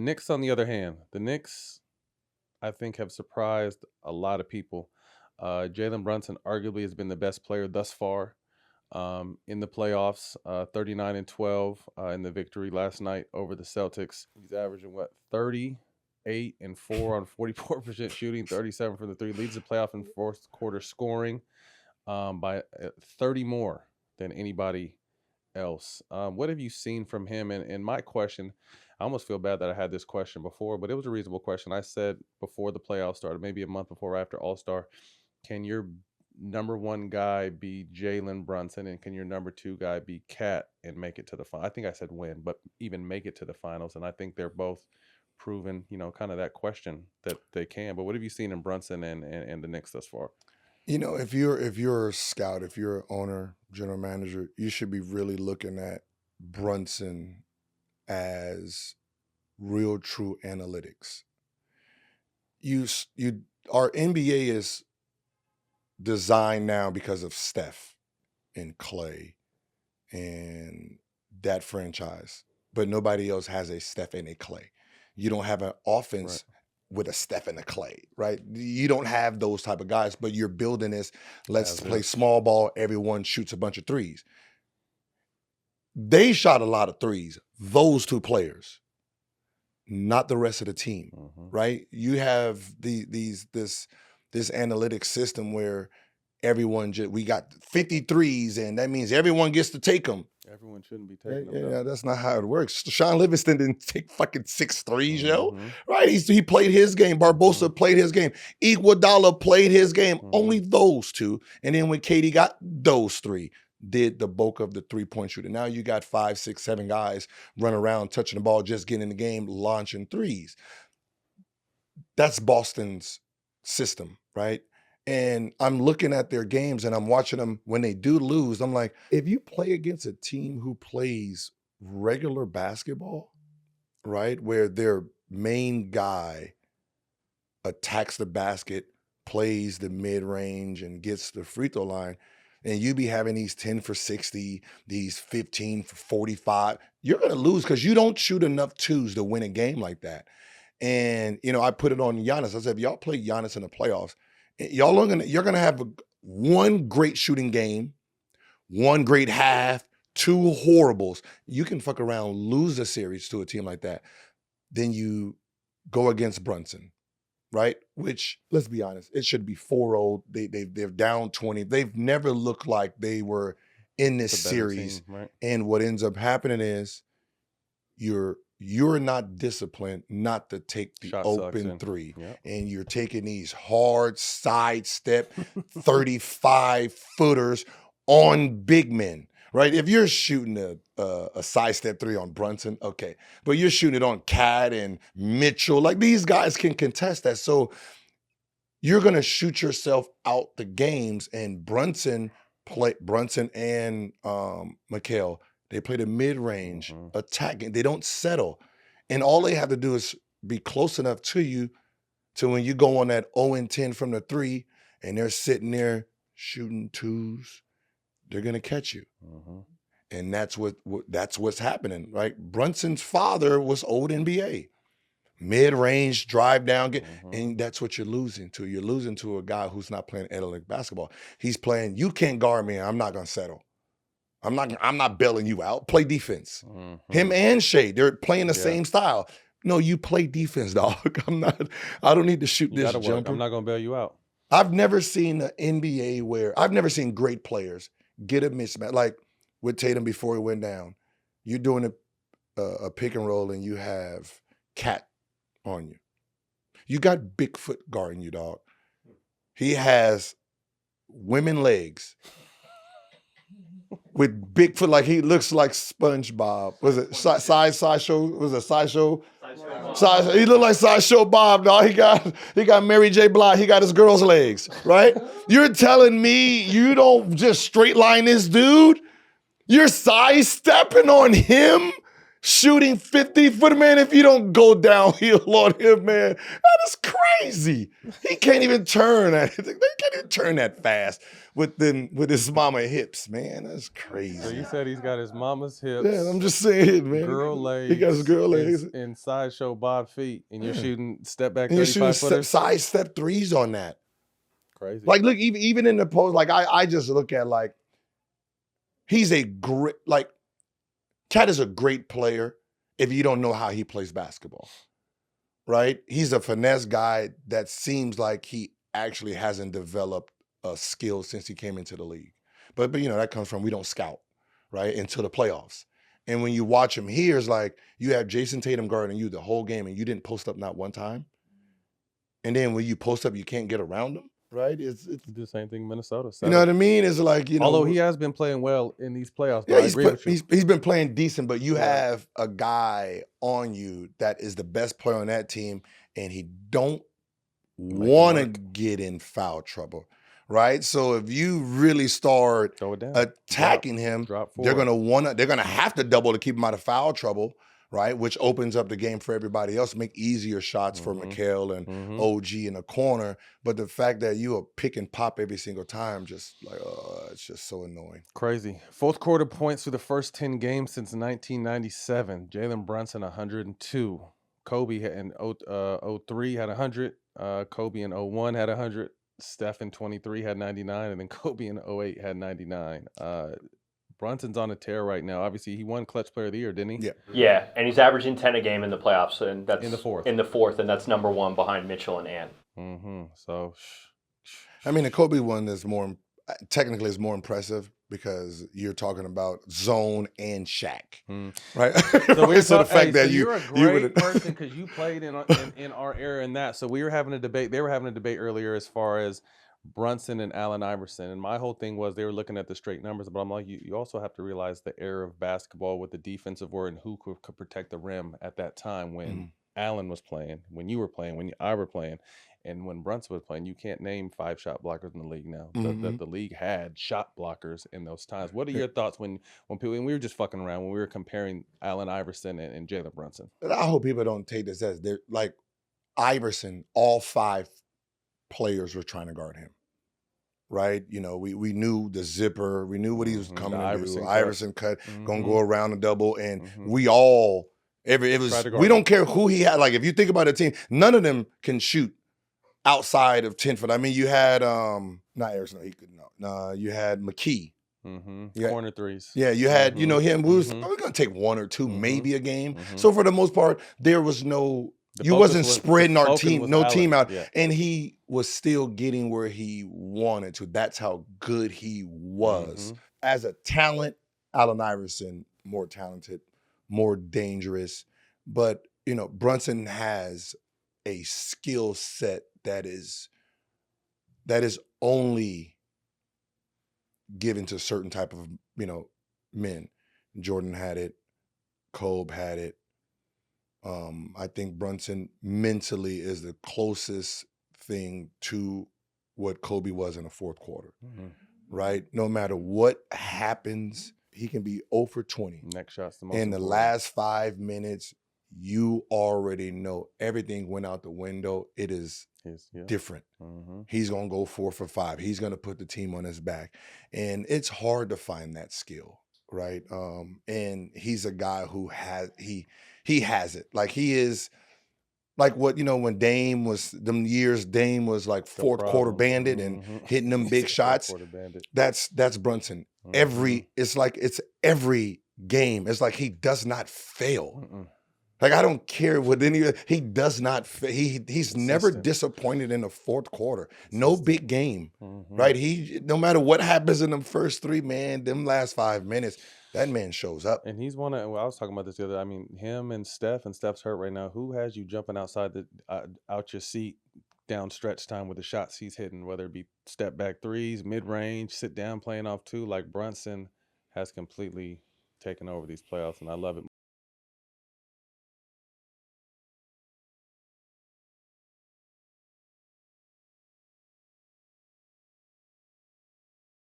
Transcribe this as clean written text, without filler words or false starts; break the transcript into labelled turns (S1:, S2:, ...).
S1: Knicks, on the other hand, the Knicks, I think, have surprised a lot of people. Jalen Brunson arguably has been the best player thus far in the playoffs. 39 and 12 in the victory last night over the Celtics. He's averaging 38 and 4 on 44% shooting, 37 from the three. Leads the playoff in fourth quarter scoring by 30 more than anybody else. What have you seen from him? And my question, I almost feel bad that I had this question before, but it was a reasonable question. I said before the playoffs started, maybe a month before or after All-Star, can your number one guy be Jalen Brunson, and can your number two guy be Cat and make it to the final? I think I said win, but even make it to the finals. And I think they're both proven, kind of that question that they can. But what have you seen in Brunson and the Knicks thus far?
S2: If you're a scout, if you're an owner, general manager, you should be really looking at Brunson as real, true analytics. Our NBA is designed now because of Steph and Clay and that franchise, but nobody else has a Steph and a Clay. You don't have an offense with a Steph and a Clay, right? You don't have those type of guys, but you're building this, let's play small ball, everyone shoots a bunch of threes. They shot a lot of threes, those two players, not the rest of the team, right? You have this analytic system where we got 53s, and that means everyone gets to take them.
S1: Everyone shouldn't be taking them.
S2: Yeah, that's not how it works. Sean Livingston didn't take fucking 6 threes, yo. Right? He played his game. Barbosa played his game. Iguodala played his game. Only those two. And then when Katie got those 3, did the bulk of the three-point shooting. Now you got 5, 6, 7 guys running around, touching the ball, just getting in the game, launching threes. That's Boston's system, right? And I'm looking at their games and I'm watching them when they do lose. I'm like, if you play against a team who plays regular basketball, right, where their main guy attacks the basket, plays the mid-range and gets the free throw line, and you be having these 10 for 60, these 15 for 45, you're going to lose because you don't shoot enough twos to win a game like that. And, I put it on Giannis. I said, if y'all play Giannis in the playoffs, you're gonna have one great shooting game, one great half, 2 horribles. You can fuck around, lose a series to a team like that. Then you go against Brunson, right? Which, let's be honest, it should be 4-0. They're down 20. They've never looked like they were in this series.
S1: Team, right?
S2: And what ends up happening is you're not disciplined not to take the open 3.
S1: Yep.
S2: And you're taking these hard sidestep 35-footers on big men, right? If you're shooting a sidestep 3 on Brunson, okay. But you're shooting it on Cat and Mitchell. Like, these guys can contest that. So you're going to shoot yourself out the games. And Brunson and Mikal, they play the mid-range, attacking. They don't settle. And all they have to do is be close enough to you to when you go on that 0-10 from the 3 and they're sitting there shooting 2s, they're going to catch you. And that's what's happening, right? Brunson's father was old NBA. Mid-range, drive down, and that's what you're losing to. You're losing to a guy who's not playing analytic basketball. He's playing, you can't guard me, I'm not going to settle. I'm not bailing you out. Play defense. Him and Shea, they're playing the same style. No, you play defense, dog. I don't need to shoot this jumper.
S1: I'm not going to bail you out.
S2: I've never seen the NBA where I've never seen great players get a mismatch. Like with Tatum before he went down, you're doing a pick and roll and you have Cat on you. You got Bigfoot guarding you, dog. He has women legs. With Bigfoot, like he looks like SpongeBob. Was it Sideshow? Was it Sideshow? He looked like Sideshow Bob, dog. He got Mary J. Blige. He got his girl's legs, right? You're telling me you don't just straight line this dude? You're sidestepping on him? shooting 50-foot, man. If you don't go downhill on him, man, that is crazy. He can't even turn that. They can't even turn that fast with his mama hips, man. That's crazy.
S1: So you said he's got his mama's hips.
S2: Yeah, I'm just saying, man.
S1: Girl legs.
S2: He got his girl legs
S1: and sideshow Bob feet, and you're shooting step back
S2: and you're
S1: 35
S2: shooting
S1: footers.
S2: side step threes on that.
S1: Crazy.
S2: Like, look, even in the post, like I just look at like he's a great Cat is a great player if you don't know how he plays basketball, right? He's a finesse guy that seems like he actually hasn't developed a skill since he came into the league. But that comes from we don't scout, right, until the playoffs. And when you watch him here, it's like you have Jason Tatum guarding you the whole game and you didn't post up not one time. And then when you post up, you can't get around him. Right? It's
S1: do the same thing in Minnesota.
S2: You know what I mean? It's like,
S1: although he has been playing well in these playoffs,
S2: yeah,
S1: I agree with you.
S2: He's been playing decent, but you have a guy on you that is the best player on that team, and he don't want to get in foul trouble, right? So if you really start attacking him, they're gonna have to double to keep him out of foul trouble. Right, which opens up the game for everybody else, make easier shots for Mikal and OG in the corner. But the fact that you are pick and pop every single time, just like, it's just so annoying.
S1: Crazy. Fourth quarter points for the first 10 games since 1997. Jalen Brunson, 102. Kobe in 03 had 100. Kobe in 01 had 100. Steph in 23 had 99. And then Kobe in 08 had 99. Brunson's on a tear right now. Obviously, he won Clutch Player of the Year, didn't he?
S3: Yeah. Yeah, and he's averaging 10 a game in the playoffs, and that's
S1: in the fourth.
S3: And that's number one behind Mitchell and Ant.
S1: So,
S2: I mean, the Kobe one is technically is more impressive because you're talking about zone and Shaq, right?
S1: So the fact that you're a great person because you played in our era and that. So we were having a debate. They were having a debate earlier as far as Brunson and Allen Iverson, and my whole thing was they were looking at the straight numbers, but I'm like, you also have to realize the era of basketball with the defensive word and who could protect the rim at that time when Allen was playing, when you were playing, when I were playing, and when Brunson was playing. You can't name 5 shot blockers in the league now. The league had shot blockers in those times. What are your thoughts when we were just fucking around when we were comparing Allen Iverson and Jalen Brunson?
S2: I hope people don't take this as they're like Iverson. All 5 players were trying to guard him, right? We knew the zipper, we knew what he was coming to do. Iverson cut, gonna go around the double, and we all we don't care who he had. Like if you think about a team, none of them can shoot outside of 10 foot. I mean, you had not Harrison, he couldn't. No, you had McKee.
S1: Corner threes.
S2: Yeah, you had him. We was gonna take 1 or 2 maybe a game. So for the most part, there was no. You wasn't spreading our team, team out, and he was still getting where he wanted to. That's how good he was. As a talent, Allen Iverson, more talented, more dangerous. But, Brunson has a skill set that is only given to certain type of, men. Jordan had it. Kobe had it. I think Brunson mentally is the closest thing to what Kobe was in the fourth quarter, right? No matter what happens, he can be 0 for 20.
S1: Next shot's the most
S2: in the last 5 minutes, you already know everything went out the window. It is different. He's going to go 4 for 5. He's going to put the team on his back. And it's hard to find that skill, right? And he's a guy who he has it. Like he is like what, when Dame was like fourth quarter bandit and hitting them big shots. That's Brunson. It's every game. It's like he does not fail. Like I don't care what he does not fail. He's never disappointed in the fourth quarter. No big game. Right? No matter what happens in them first 3, man, them last 5 minutes, that man shows up.
S1: And he's one of, I was talking about this the other, I mean, him and Steph's hurt right now. Who has you jumping outside out your seat down stretch time with the shots he's hitting, whether it be step back threes, mid-range, sit down playing off 2, like Brunson has completely taken over these playoffs, and I love it.